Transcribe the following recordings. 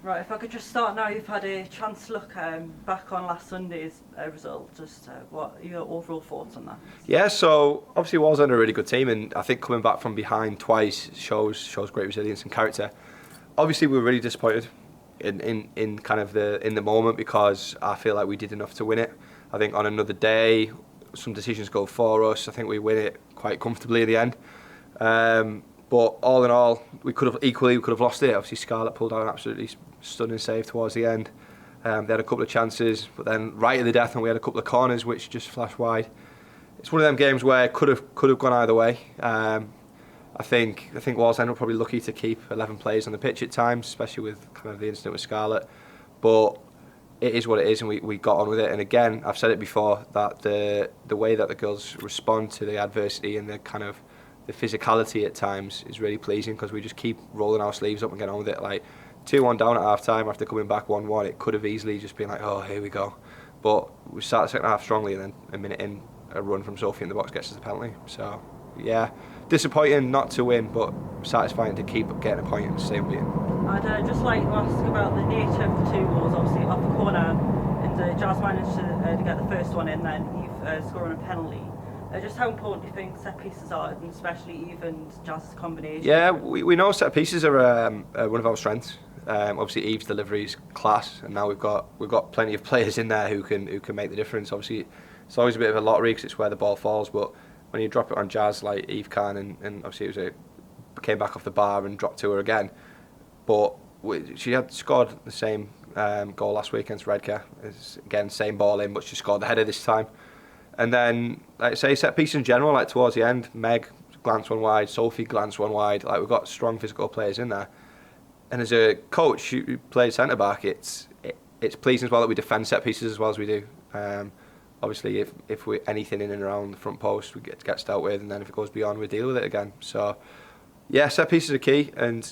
Right, if I could just start now, you've had a chance to look back on last Sunday's result. Just what are your overall thoughts on that? Yeah, so obviously Wallsend are a really good team, and I think coming back from behind twice shows great resilience and character. Obviously, we were really disappointed in kind of in the moment, because I feel like we did enough to win it. I think on another day, some decisions go for us. I think we win it quite comfortably in the end. But all in all, we could have lost it. Obviously, Scarlett pulled out an absolutely stunning save towards the end. They had a couple of chances, but then right at the death, and we had a couple of corners which just flashed wide. It's one of them games where it could have gone either way. I think Wallsend were probably lucky to keep 11 players on the pitch at times, especially with kind of the incident with Scarlett. But it is what it is, and we got on with it. And again, I've said it before, that the way that the girls respond to the adversity and the kind of the physicality at times is really pleasing, because we just keep rolling our sleeves up and getting on with it. Like 2-1 down at half time after coming back 1-1, it could have easily just been like, oh, here we go. But we started the second half strongly, and then a minute in, a run from Sophie in the box gets us the penalty. So yeah, disappointing not to win, but satisfying to keep getting a point and stay unbeaten. I'd just like to ask about the nature of the two goals. Obviously off the corner, and Jazz managed to get the first one in, then Eve scoring a penalty. Just how important do you think set pieces are, and especially Eve and Jazz's combination? Yeah, we know set pieces are one of our strengths. Obviously Eve's delivery is class, and now we've got plenty of players in there who can make the difference. Obviously it's always a bit of a lottery because it's where the ball falls, but when you drop it on Jazz like Eve can, and obviously came back off the bar and dropped to her again. But she had scored the same goal last week against Redcar. Again, same ball in, but she scored the header this time. And then, like I say, set pieces in general, like towards the end, Meg glanced one wide, Sophie glanced one wide. Like, we've got strong physical players in there. And as a coach who plays centre back, it's pleasing as well that we defend set pieces as well as we do. Obviously, if we anything in and around the front post, we get dealt with, and then if it goes beyond, we deal with it again. So, yeah, set pieces are key, and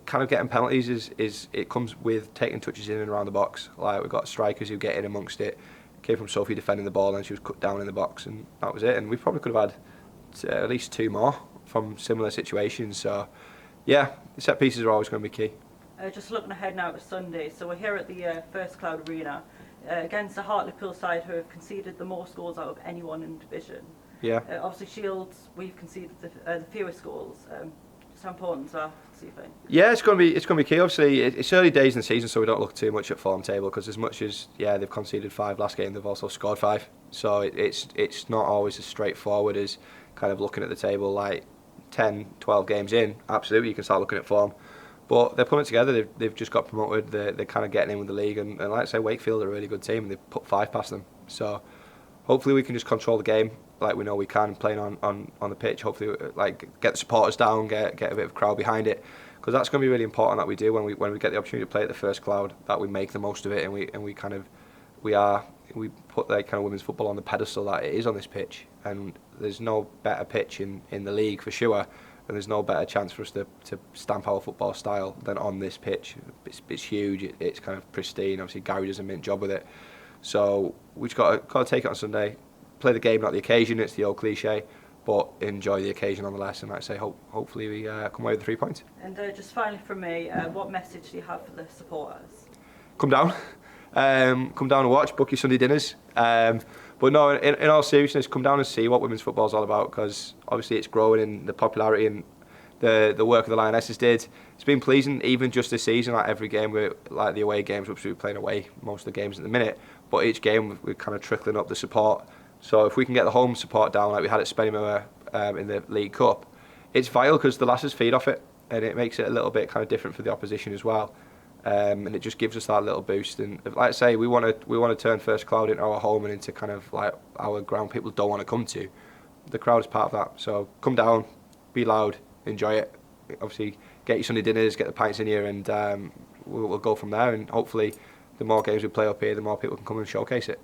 kind of getting penalties is it comes with taking touches in and around the box. Like, we've got strikers who get in amongst it. Came from Sophie defending the ball, and she was cut down in the box, and that was it. And we probably could have had at least 2 more from similar situations. So yeah, the set pieces are always going to be key. Just looking ahead now to Sunday, so we're here at the First Cloud Arena against the Hartlepool side, who have conceded the most goals out of anyone in the division. Yeah. Obviously Shields, we've conceded the fewest goals. Just how important is that, do you think? Yeah, it's going to be key. Obviously, it's early days in the season, so we don't look too much at form table, because as much as they've conceded 5 last game, they've also scored 5. So it's not always as straightforward as kind of looking at the table like 10, 12 games in. Absolutely, you can start looking at form, but they're putting it together. They've just got promoted. They're kind of getting in with the league, and like I say, Wakefield are a really good team, and they've put 5 past them. So hopefully we can just control the game like we know we can, playing on the pitch. Hopefully, like, get the supporters down, get a bit of crowd behind it, because that's going to be really important that we do when we get the opportunity to play at the First Cloud, that we make the most of it, and we put the kind of women's football on the pedestal that it is on this pitch. And there's no better pitch in the league for sure, and there's no better chance for us to stamp our football style than on this pitch. It's huge. It's kind of pristine. Obviously Gary does a mint job with it. So we've got to take it on Sunday. Play the game, not the occasion. It's the old cliche, but enjoy the occasion nonetheless. And like I say, hopefully we come away with 3 points. And just finally from me, what message do you have for the supporters? Come down. Come down and watch, book your Sunday dinners. But no, in all seriousness, come down and see what women's football is all about, because obviously it's growing in the popularity, and the work of the Lionesses did. It's been pleasing, even just this season, like every game, like the away games, which we're playing away most of the games at the minute, but each game we're kind of trickling up the support. So if we can get the home support down like we had at Spennymoor in the League Cup, it's vital, because the lasses feed off it, and it makes it a little bit kind of different for the opposition as well. And it just gives us that little boost. And like I say, we want to turn First Cloud into our home and into kind of like our ground people don't want to come to. The crowd is part of that. So come down, be loud, enjoy it. Obviously, get your Sunday dinners, get the pints in here, and we'll go from there. And hopefully, the more games we play up here, the more people can come and showcase it.